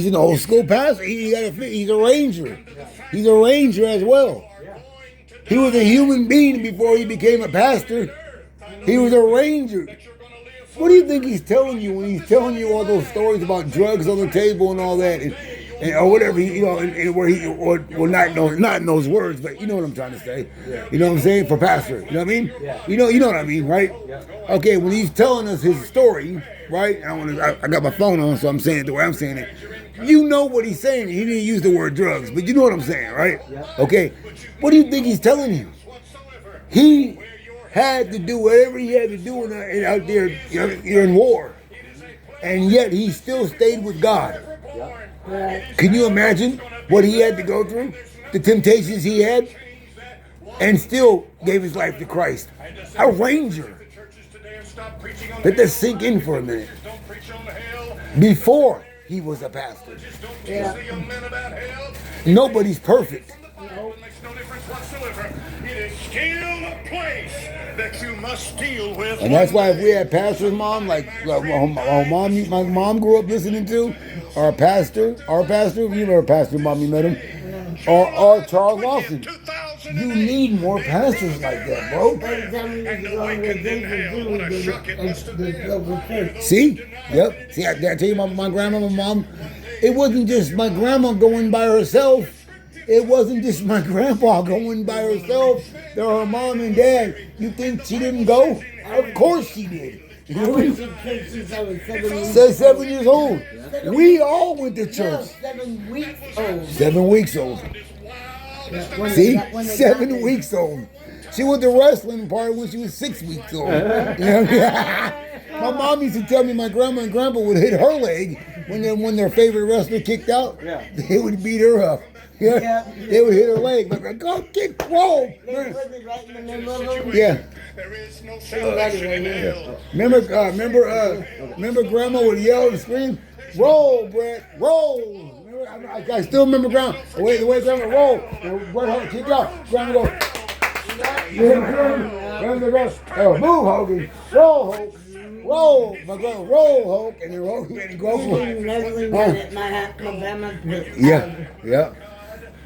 He's an old school pastor. He's a ranger. He's a ranger as well. He was a human being before he became a pastor. He was a ranger. What do you think he's telling you when he's telling you all those stories about drugs on the table and all that, and or whatever, and where he or not in those words, but you know what I'm trying to say. You know what I'm saying, for pastor. You know what I mean? You know what I mean, right? Okay, when he's telling us his story, right? I got my phone on, so I'm saying it the way I'm saying it. You know what he's saying. He didn't use the word drugs, but you know what I'm saying, right? Okay. What do you think he's telling you? He had to do whatever he had to do out there in war, and yet he still stayed with God. Can you imagine what he had to go through, the temptations he had, and still gave his life to Christ? A ranger. Let that sink in for a minute. Before he was a pastor. Nobody's perfect. It is still a place that you must deal with. And that's why if we had pastor's mom, like my mom grew up listening to, our pastor, you remember pastor mom, you met him, or Charles Lawson. You need more pastors like that, bro. See? Yep. See, I tell you, my grandma, my mom, it wasn't just my grandma going by herself. It wasn't just my grandpa going by herself. There were her mom and dad. You think she didn't go? Of course she did. Says 7 years old. We all went to church. 7 weeks old. 7 weeks old. See? 7 weeks old. She went to wrestling party when she was 6 weeks old. My mom used to tell me my grandma and grandpa would hit her leg when their favorite wrestler kicked out. They would beat her up. They would hit her leg. Like, go kick, roll. Yeah. Remember grandma would yell and scream, roll, Brett, roll. I still remember grandma, the way grandma roll. And kick out. Grandma go, grandma goes, oh, move, Hogan. Roll, Hulk. Roll, my grandma, roll, Hulk. And then roll, and go for it. Yeah.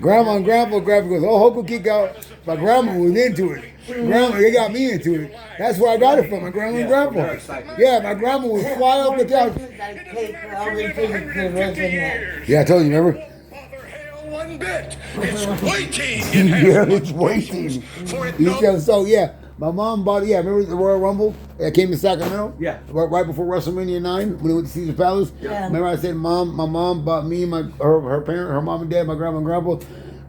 Grandma and grandpa goes, oh, Hulk will kick out. My grandma was into it. Grandma, they got me into it. That's where I got it from, my grandma and grandpa. Yeah, my grandma would fly up the couch. Yeah, I told you, remember? One bit. It's waiting. Yeah, it's waiting. So, yeah, my mom bought, remember the Royal Rumble that came to Sacramento? Yeah. Right before WrestleMania 9, when they went to Caesar Palace? Yeah. Remember I said my mom bought me and her parent, her mom and dad, my grandma and grandpa,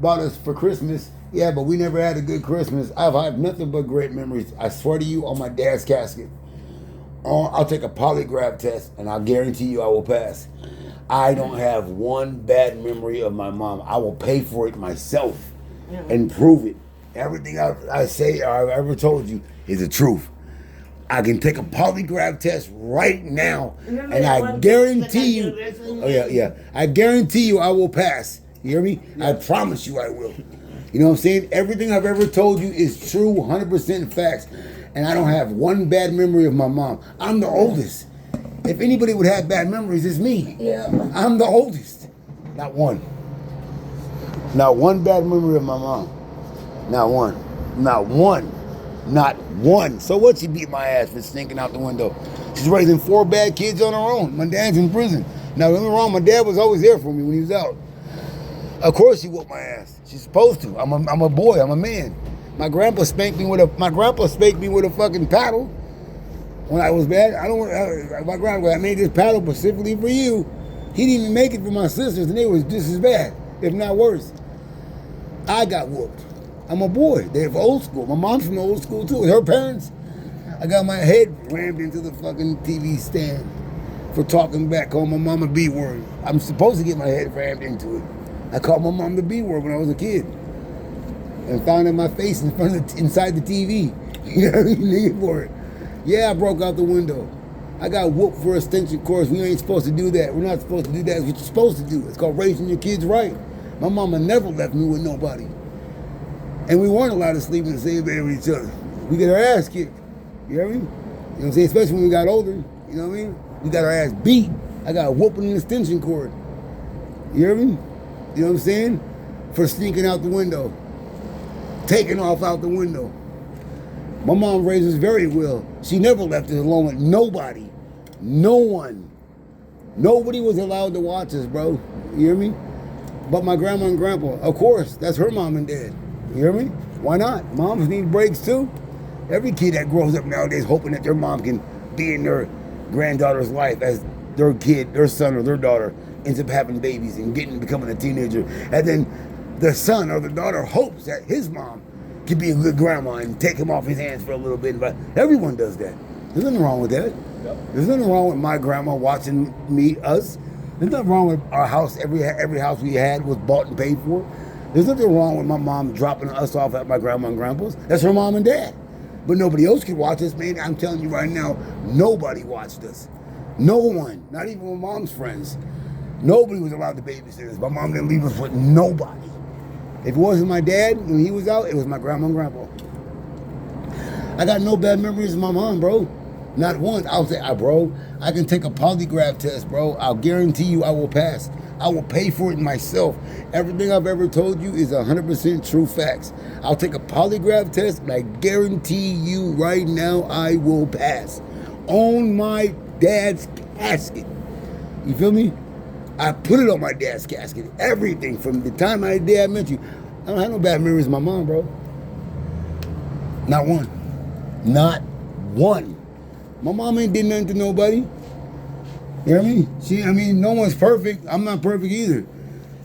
bought us for Christmas. Yeah, but we never had a good Christmas. I've had nothing but great memories. I swear to you, on my dad's casket. I'll take a polygraph test, and I'll guarantee you I will pass. I don't have one bad memory of my mom. I will pay for it myself and prove it. Everything I say or I've ever told you is the truth. I can take a polygraph test right now, and I guarantee you, I guarantee you I will pass. You hear me? I promise you I will. You know what I'm saying? Everything I've ever told you is true, 100% facts. And I don't have one bad memory of my mom. I'm the oldest. If anybody would have bad memories, it's me. Yeah. I'm the oldest. Not one. Not one bad memory of my mom. Not one. Not one. Not one. So what? She beat my ass for sneaking out the window. She's raising 4 bad kids on her own. My dad's in prison. Now, don't get me wrong, my dad was always there for me when he was out. Of course she whooped my ass. She's supposed to. I'm a boy. I'm a man. My grandpa spanked me with a fucking paddle when I was bad. My grandpa, I made this paddle specifically for you. He didn't even make it for my sisters, and they was just as bad, if not worse. I got whooped. I'm a boy. They're old school. My mom's from the old school too. With her parents, I got my head rammed into the fucking TV stand for talking back, calling my mom a B word. I'm supposed to get my head rammed into it. I called my mom the B word when I was a kid, and found in my face inside the TV. You know what I mean? For it. Yeah, I broke out the window. I got whooped for extension course. We ain't supposed to do that. We're not supposed to do that. It's what you're supposed to do. It's called raising your kids right. My mama never left me with nobody. And we weren't allowed to sleep in the same bed with each other. We get our ass kicked. You know what I mean? You know what I'm saying? Especially when we got older. You know what I mean? We got our ass beat. I got a whooping in the extension cord. You hear me? You know what I'm saying? For sneaking out the window. Taking off out the window. My mom raised us very well. She never left us alone with nobody. No one. Nobody was allowed to watch us, bro. You hear me? But my grandma and grandpa, of course, that's her mom and dad. You hear me? Why not? Moms need breaks too. Every kid that grows up nowadays hoping that their mom can be in their granddaughter's life as their kid, their son or their daughter ends up having babies and becoming a teenager. And then the son or the daughter hopes that his mom can be a good grandma and take him off his hands for a little bit. But everyone does that. There's nothing wrong with that. Yep. There's nothing wrong with my grandma watching us. There's nothing wrong with our house. Every house we had was bought and paid for. There's nothing wrong with my mom dropping us off at my grandma and grandpa's. That's her mom and dad. But nobody else could watch us, man. I'm telling you right now, nobody watched us. No one, not even my mom's friends. Nobody was allowed to babysit us. My mom didn't leave us with nobody. If it wasn't my dad, when he was out, it was my grandma and grandpa. I got no bad memories of my mom, bro. Not once. I'll say, bro, I can take a polygraph test, bro. I'll guarantee you I will pass. I will pay for it myself. Everything I've ever told you is 100% true facts. I'll take a polygraph test, and I guarantee you right now I will pass. On my dad's casket. You feel me? I put it on my dad's casket. Everything from the time my dad met you. I don't have no bad memories of my mom, bro. Not one. Not one. My mom ain't did nothing to nobody. You hear me? No one's perfect. I'm not perfect either.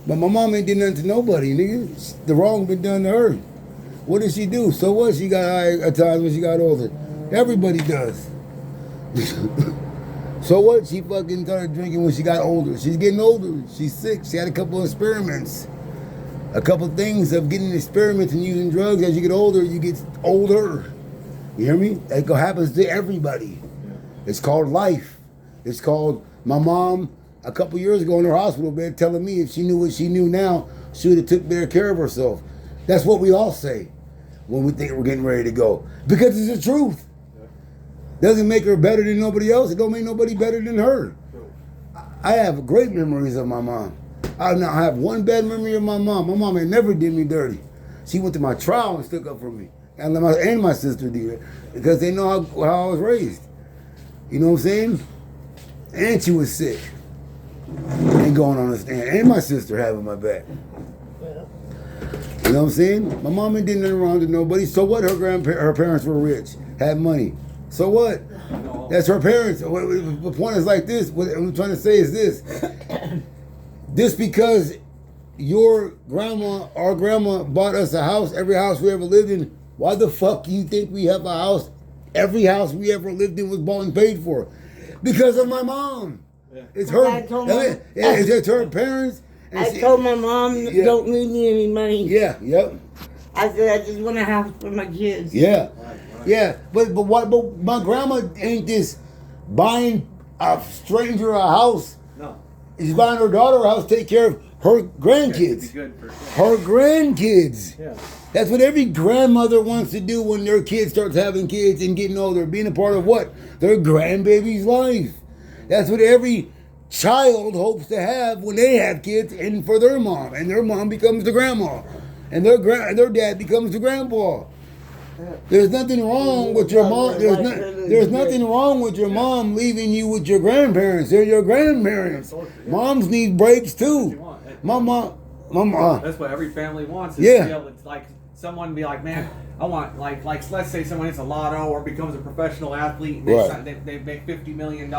But my mom ain't did nothing to nobody, nigga. The wrong been done to her. What did she do? So what? She got high at times when she got older. Everybody does. So what? She fucking started drinking when she got older. She's getting older. She's sick. She had a couple of experiments. A couple things of getting experiments and using drugs. As you get older, you get older. You hear me? That happens to everybody. It's called life. It's called my mom a couple years ago in her hospital bed telling me if she knew what she knew now, she would have took better care of herself. That's what we all say when we think we're getting ready to go. Because it's the truth. Doesn't make her better than nobody else. It don't make nobody better than her. I have great memories of my mom. I have one bad memory of my mom. My mom ain't never did me dirty. She went to my trial and stuck up for me. And my sister did. Because they know how I was raised. You know what I'm saying? And she was sick. Ain't going on the stand. And my sister having my back. You know what I'm saying? My mom ain't did nothing wrong to nobody. So what? Her parents were rich. Had money. So what? That's her parents. The point is like this. What I'm trying to say is this. Just because your grandma, our grandma bought us a house, every house we ever lived in, why the fuck do you think we have a house? Every house we ever lived in was bought and paid for. Because of my mom. Yeah. It's her. It's her parents. I told my mom, don't leave me any money. Yeah, yep. I said, I just want a house for my kids. Yeah. Yeah, but my grandma ain't just buying a stranger a house. No. She's buying her daughter a house, take care of her grandkids. Good for sure. Her grandkids. Yeah. That's what every grandmother wants to do when their kid starts having kids and getting older. Being a part of what? Their grandbaby's life. That's what every child hopes to have when they have kids and for their mom. And their mom becomes the grandma. And their dad becomes the grandpa. There's nothing wrong with your mom. There's nothing wrong with your mom leaving you with your grandparents. They're your grandparents. Moms need breaks too. My mom. That's what every family wants. Is to be able to, like, someone be like, man, I want like let's say someone hits a lotto or becomes a professional athlete and they make $50 million.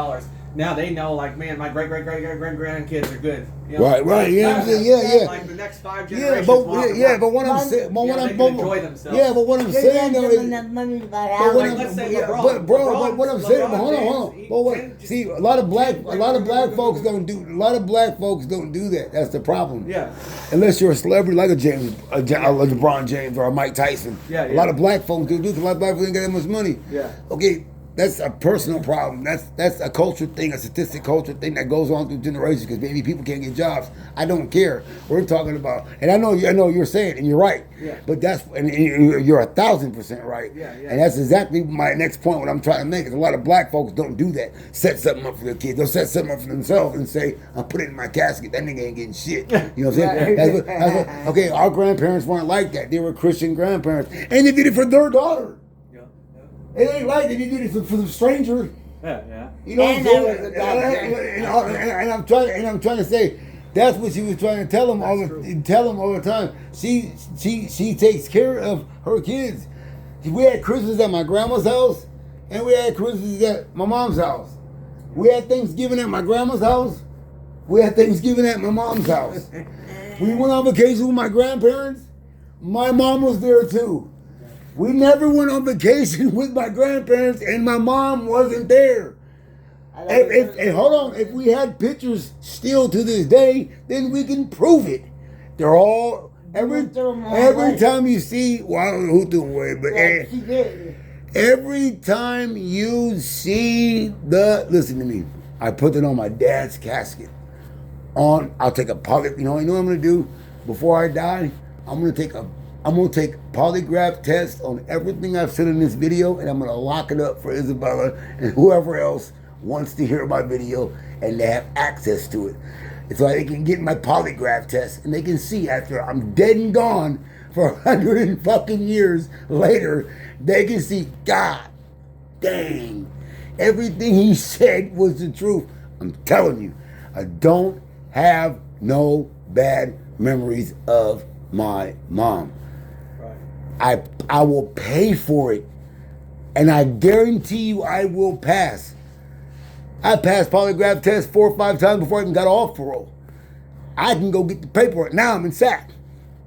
Now they know, like, man, my great grandkids are good. You know? Right. Yeah. Like the next 5 generations. But what I'm saying, enjoy themselves. Yeah, but what I'm saying though is, what I'm saying, hold on. See, a lot of black folks don't do that. That's the problem. Yeah. Unless you're a celebrity like a LeBron James or a Mike Tyson. Yeah. A lot of black folks do because a lot of black folks ain't got that much money. Yeah. Okay. that's a personal problem. That's a culture thing, a statistic culture thing that goes on through generations because maybe people can't get jobs. I don't care. We're talking about, and I know you're saying, and you're right. Yeah. But and you're 1,000% right. Yeah. And that's exactly my next point. What I'm trying to make is a lot of black folks don't do that. Set something up for their kids. They'll set something up for themselves and say, "I'll put it in my casket." That nigga ain't getting shit. You know what I'm saying? Okay, our grandparents weren't like that. They were Christian grandparents, and they did it for their daughter. It ain't like that. He did it for the stranger. Yeah. You know what I'm And saying? that was a doctor. And I'm trying to say that's what she was trying to tell him all the time. She takes care of her kids. We had Christmas at my grandma's house, and we had Christmas at my mom's house. We had Thanksgiving at my grandma's house. We had Thanksgiving at my mom's house. We went on vacation with my grandparents. My mom was there too. We never went on vacation with my grandparents and my mom wasn't there. And hold on, if we had pictures still to this day, then we can prove it. They're all, every time you see, well, I don't know who threw them away, but every time you see listen to me, I put it on my dad's casket. I'll take a you know what I'm going to do before I die? I'm going to take polygraph tests on everything I've said in this video, and I'm going to lock it up for Isabella and whoever else wants to hear my video and they have access to it. So they can get my polygraph test and they can see after I'm dead and gone for 100 and fucking years later, they can see, God dang, everything he said was the truth. I'm telling you, I don't have no bad memories of my mom. I will pay for it, and I guarantee you I will pass. I passed polygraph tests 4 or 5 times before I even got off parole. I can go get the paperwork. Now I'm in SAC.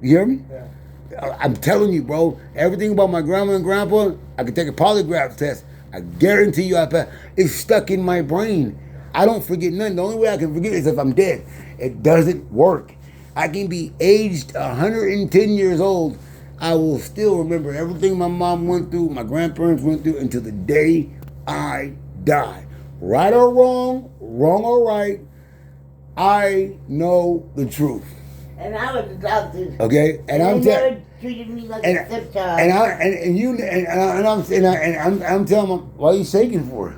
You hear me? Yeah. I'm telling you, bro, everything about my grandma and grandpa, I can take a polygraph test. I guarantee you I pass. It's stuck in my brain. I don't forget nothing. The only way I can forget is if I'm dead. It doesn't work. I can be aged 110 years old. I will still remember everything my mom went through, my grandparents went through until the day I die. Right or wrong or right, I know the truth. And I was adopted. Okay, and they never treated me like a stepchild. I'm telling them, why are you shaking for?